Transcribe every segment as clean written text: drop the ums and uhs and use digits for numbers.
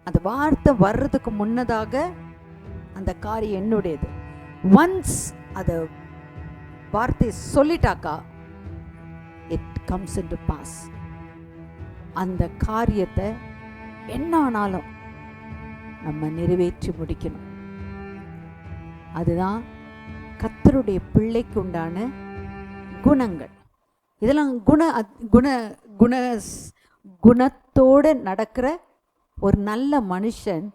அந்த வார்த்தை வர்றதுக்கு முன்னதாக அந்த காரியம் என்னுடையது. ஒன்ஸ் அதை வார்த்தை சொல்லிட்டாக்கா இட் கம்ஸ் இன்டு பாஸ். அந்த காரியத்தை என்ன ஆனாலும் நம்ம நிறைவேற்றி முடிக்கணும். அதுதான் கர்த்தருடைய பிள்ளைக்கு உண்டான குணங்கள். இதெல்லாம் குணத்தோடு நடக்கிற ஒரு நல்ல மனுஷன்,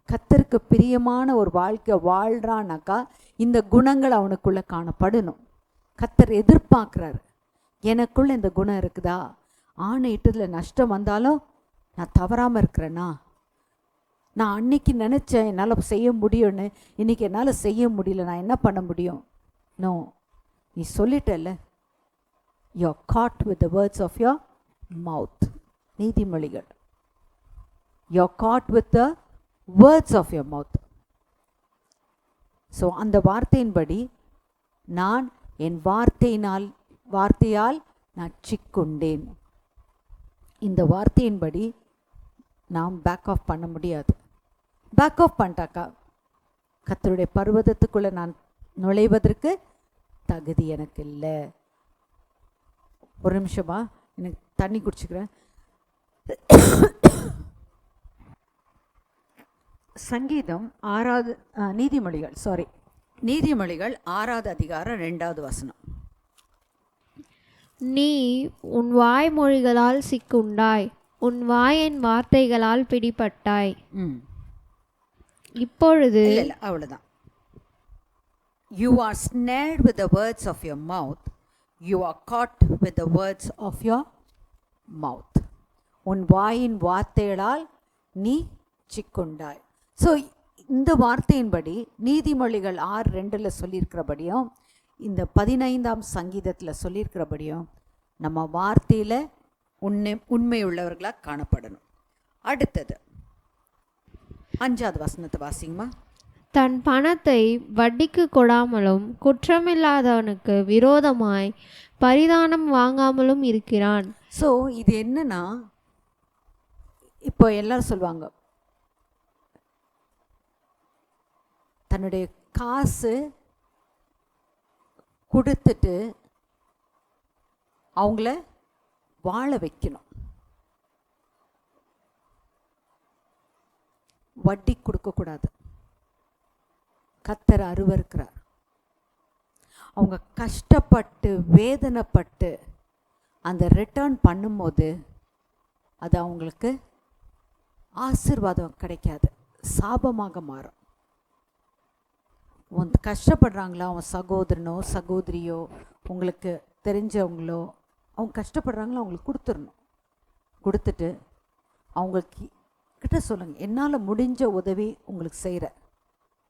கர்த்தருக்கு பிரியமான ஒரு வாழ்க்கை வாழ்கிறானாக்கா இந்த குணங்கள் அவனுக்குள்ளே காணப்படணும். கர்த்தர் எதிர்பார்க்குறாரு, எனக்குள்ள இந்த குணம் இருக்குதா? ஆணையிட்டதில் நஷ்டம் வந்தாலும் நான் தவறாமல் இருக்கிறேன்னா, நான் அன்னைக்கு நினச்சேன் என்னால் செய்ய முடியும்னு, இன்றைக்கி என்னால் செய்ய முடியல, நான் என்ன பண்ண முடியும்? நோ, நீ சொல்லிட்டல்ல, you are caught with the words of your mouth. நீதிமொழிகள். You are caught with the words of your mouth. So அந்த வார்த்தையின்படி நான் என் வார்த்தையால் நான் சிக்கொண்டேன். இந்த வார்த்தையின்படி நாம் பேக் ஆஃப் பண்ண முடியாது. பேக் ஆஃப் பண்ணிட்டாக்கா கர்த்தருடைய பர்வதத்துக்குள்ளே நான் நுழைவதற்கு தகுதி எனக்கு இல்லை. ஒரு நிமிஷமா எனக்கு தண்ணி குடிச்சுக்கிறேன். சங்கீதம் 6வது நீதிமொழிகள் 6வது அதிகாரம் 2வது வசனம். நீ உன் வாய்மொழிகளால் சிக்குண்டாய், உன் வாயின் வார்த்தைகளால் பிடிபட்டாய். இப்பொழுது அவ்வளோதான். You are snared with the words of your mouth. You are caught with the words of your mouth. உன் வாயின் வார்த்தைகளால் நீ சிக்குண்டாய். ஸோ இந்த வார்த்தையின்படி நீதிமொழிகள் 6:2 சொல்லியிருக்கிறபடியும் இந்த 15ஆம் சங்கீதத்தில் சொல்லியிருக்கிறபடியும் நம்ம வார்த்தையில் உண்மை உள்ளவர்களாக காணப்படணும். அடுத்தது 5வது வசனத்தை வாசிங்கம்மா. தன் பணத்தை வட்டிக்கு கொடாமலும் குற்றமில்லாதவனுக்கு விரோதமாய் பரிதானம் வாங்காமலும் இருக்கிறான். ஸோ இது என்னன்னா, இப்போ எல்லாரும் சொல்லுவாங்க, தன்னுடைய காசு கொடுத்துட்டு அவங்கள வாழ வைக்கணும், வட்டி கொடுக்கக்கூடாது. கர்த்தர் அருவருக்கிறார். அவங்க கஷ்டப்பட்டு வேதனைப்பட்டு அந்த ரிட்டர்ன் பண்ணும்போது அது அவங்களுக்கு ஆசீர்வாதம் கிடைக்காது, சாபமாக மாறும். கஷ்டப்படுறாங்களா, அவன் சகோதரனோ சகோதரியோ உங்களுக்கு தெரிஞ்சவங்களோ அவங்க கஷ்டப்படுறாங்களோ அவங்களுக்கு கொடுத்துடணும். கொடுத்துட்டு அவங்களுக்கு கிட்ட சொல்லுங்கள், என்னால் முடிஞ்ச உதவி உங்களுக்கு செய்கிறேன்,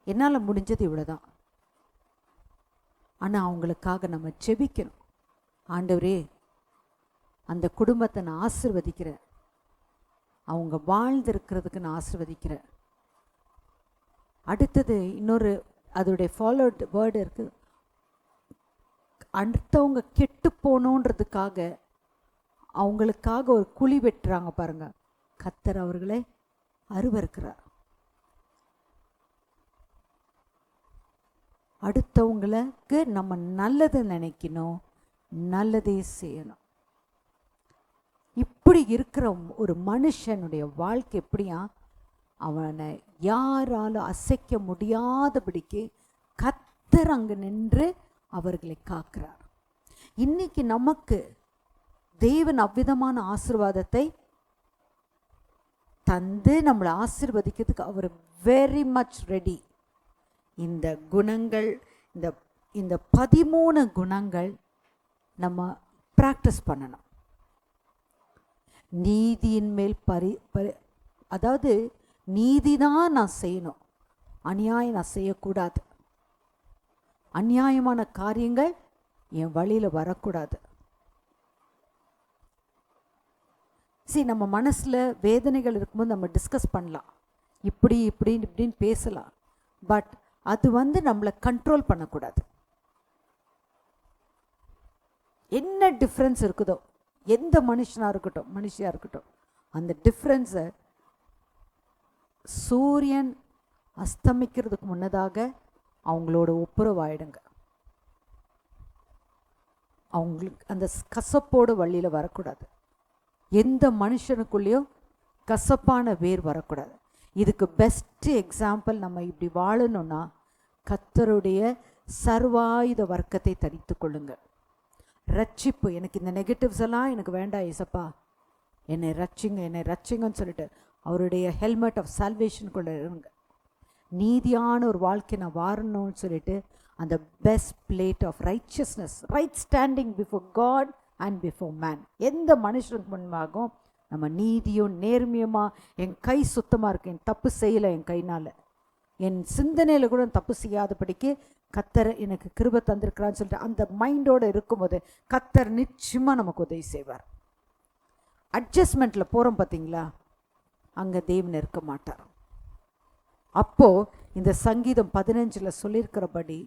என்னால் முடிஞ்சது இவ்வளோ தான். ஆனால் அவங்களுக்காக நம்ம ஜெபிக்கணும். ஆண்டவரே, அந்த குடும்பத்தை நான் ஆசீர்வதிக்கிறேன், அவங்க வாழ்ந்திருக்கிறதுக்கு நான் ஆசீர்வதிக்கிறேன். அடுத்தது இன்னொரு அதோடைய ஃபாலோட் வேர்டு இருக்குது, அடுத்தவங்க கெட்டு போகணுன்றதுக்காக அவங்களுக்காக ஒரு குழி வெட்டுறாங்க பாருங்க, கர்த்தர் அவர்களை அருவருக்கிறார். அடுத்தவங்களுக்கு நம்ம நல்லது நினைக்கணும், நல்லதே செய்யணும். இப்படி இருக்கிற ஒரு மனுஷனுடைய வாழ்க்கை எப்படியா, அவனை யாராலும் அசைக்க முடியாதபடிக்கு கர்த்தர் அங்கு நின்று அவர்களை காக்கிறார். இன்னைக்கு நமக்கு தேவன் அவ்விதமான ஆசீர்வாதத்தை தந்து நம்மளை ஆசீர்வதிக்கிறதுக்கு அவர் வெரி மச் ரெடி. இந்த குணங்கள், இந்த 13 குணங்கள் நம்ம ப்ராக்டிஸ் பண்ணணும். நீதியின் மேல் அதாவது நீதி தான் நான் செய்யணும், அநியாயம் நான் செய்யக்கூடாது, அநியாயமான காரியங்கள் என் வழியில் வரக்கூடாது. நம்ம மனசில் வேதனைகள் இருக்கும்போது நம்ம டிஸ்கஸ் பண்ணலாம், இப்படின்னு பேசலாம். பட் அது நம்மளை கண்ட்ரோல் பண்ணக்கூடாது. என்ன டிஃப்ரென்ஸ் இருக்குதோ, எந்த மனுஷியாக இருக்கட்டும் அந்த டிஃப்ரென்ஸை சூரியன் அஸ்தமிக்கிறதுக்கு முன்னதாக அவங்களோட ஒப்புரவாயிடுங்க. அவங்களுக்கு அந்த கசப்போடு வழியில் வரக்கூடாது. எந்த மனுஷனுக்குள்ளேயும் கசப்பான வேர் வரக்கூடாது. இதுக்கு பெஸ்ட் எக்ஸாம்பிள், நம்ம இப்படி வாழணும்னா கர்த்தருடைய சர்வாயுத வர்க்கத்தை தரித்து கொள்ளுங்க. ரட்சிப்பு, எனக்கு இந்த நெகட்டிவ்ஸ் எல்லாம் எனக்கு வேண்டாம் ஏசப்பா, என்னை ரட்சிங்கன்னு சொல்லிட்டு அவருடைய ஹெல்மெட் ஆஃப் சால்வேஷனுக்குள்ளே இருங்க. நீதியான ஒரு வாழ்க்கை நான் வாழணும்னு சொல்லிட்டு அந்த breastplate of righteousness, right standing before God and before man. எந்த மனுஷனுக்கு முன்பாகவும் நம்ம நீதியும் நேர்மையுமா, என் கை சுத்தமாக இருக்கு, என் தப்பு செய்யலை, என் கைனால் என் சிந்தனையில் கூட தப்பு செய்யாதபடிக்கு கர்த்தர் எனக்கு கிருபை தந்திருக்கிறான்னு சொல்லிட்டு அந்த மைண்டோடு இருக்கும்போது கர்த்தர் நிச்சயமாக நமக்கு உதவி செய்வார். அட்ஜஸ்ட்மெண்ட்டில் போகிறோம் பார்த்தீங்களா, அங்கே தேவன் இருக்க மாட்டார். அப்போது இந்த சங்கீதம் 15 சொல்லியிருக்கிறபடி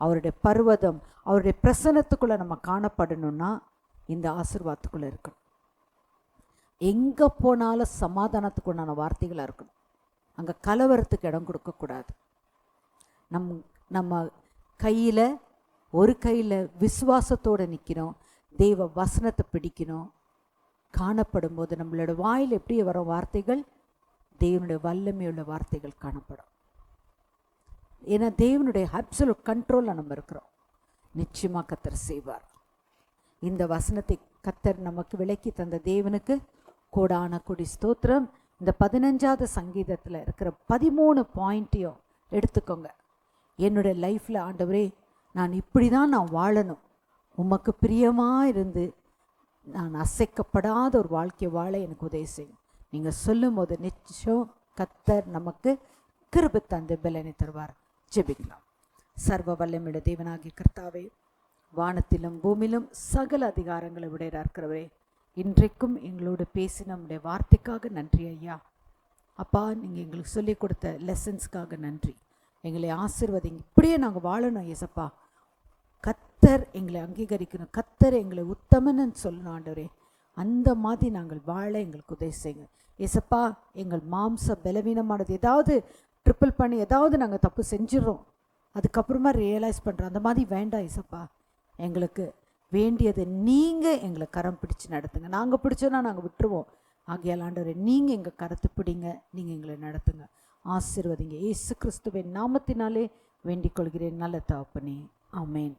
அவருடைய பர்வதம், அவருடைய பிரசன்னத்துக்குள்ளே நம்ம காணப்படணும்னா இந்த ஆசீர்வாதத்துக்குள்ளே இருக்கணும். எங்கே போனாலும் சமாதானத்துக்குண்டான வார்த்தைகளாக இருக்கணும். அங்கே கலவரத்துக்கு இடம் கொடுக்கக்கூடாது. நம்ம கையில் ஒரு கையில் விசுவாசத்தோடு நிற்கணும், தெய்வ வசனத்தை பிடிக்கணும். காணப்படும் போது நம்மளோட வாயில் எப்படி வர வார்த்தைகள், தேவனுடைய வல்லமையுள்ள வார்த்தைகள் காணப்படும். ஏன்னா தேவனுடைய அப்சல்யூட் கண்ட்ரோலில் நம்ம இருக்கிறோம். நிச்சயமாக கர்த்தர் செய்வார். இந்த வசனத்தை கர்த்தர் நமக்கு விளக்கி தந்த தேவனுக்கு கோடான கொடி ஸ்தோத்திரம். இந்த 15வது சங்கீதத்தில் இருக்கிற 13 பாயிண்ட்டையும் எடுத்துக்கோங்க. என்னுடைய லைஃப்பில் ஆண்டவரே, நான் இப்படி தான் நான் வாழணும், உமக்கு பிரியமாக இருந்து நான் அசைக்கப்படாத ஒரு வாழ்க்கையை வாழ எனக்கு உதவி செய்யும். நீங்கள் சொல்லும் போது நிச்சயம் கர்த்தர் நமக்கு கிருபை தந்து பலனை தருவார். ஜெபிக்கலாம். சர்வ வல்லமையுள்ள தேவனாகிய கர்த்தாவே, வானத்திலும் பூமியிலும் சகல அதிகாரங்களை உடையவராக இருக்கிறவரே, இன்றைக்கும் எங்களோடு பேசி நம்முடைய வார்த்தைக்காக நன்றி ஐயா. அப்பா, நீங்கள் எங்களுக்கு சொல்லிக் கொடுத்த லெசன்ஸ்க்காக நன்றி. எங்களை ஆசீர்வதிங்க. இப்படியே நாங்கள் வாழணும் ஏசப்பா. கர்த்தர் எங்களை அங்கீகரிக்கணும், கர்த்தர் எங்களை உத்தமன்னு சொல்லணும் ஆண்டவரே. அந்த மாதிரி நாங்கள் வாழ எங்களுக்கு உதவி செய்யுங்க ஏசப்பா. எங்கள் மாம்ச பலவீனமானது ஏதாவது ட்ரிப்பிள் பண்ணி ஏதாவது நாங்கள் தப்பு செஞ்சிடறோம், அதுக்கப்புறமா ரியலைஸ் பண்ணுறோம். அந்த மாதிரி வேண்டாம் ஏசப்பா. எங்களுக்கு வேண்டியது நீங்கள் எங்களை கரம் பிடிச்சு நடத்துங்க. நாங்கள் பிடிச்சோன்னா நாங்கள் விட்டுருவோம். ஆகையால் ஆண்டவரே, நீங்கள் எங்கள் கரத்தை பிடிங்க, நீங்கள் எங்களை நடத்துங்க, ஆசீர்வதிங்க. இயேசு கிறிஸ்துவின் நாமத்தினாலே வேண்டிக் கொள்கிறேன் நல்ல தகப்பனே. ஆமென்.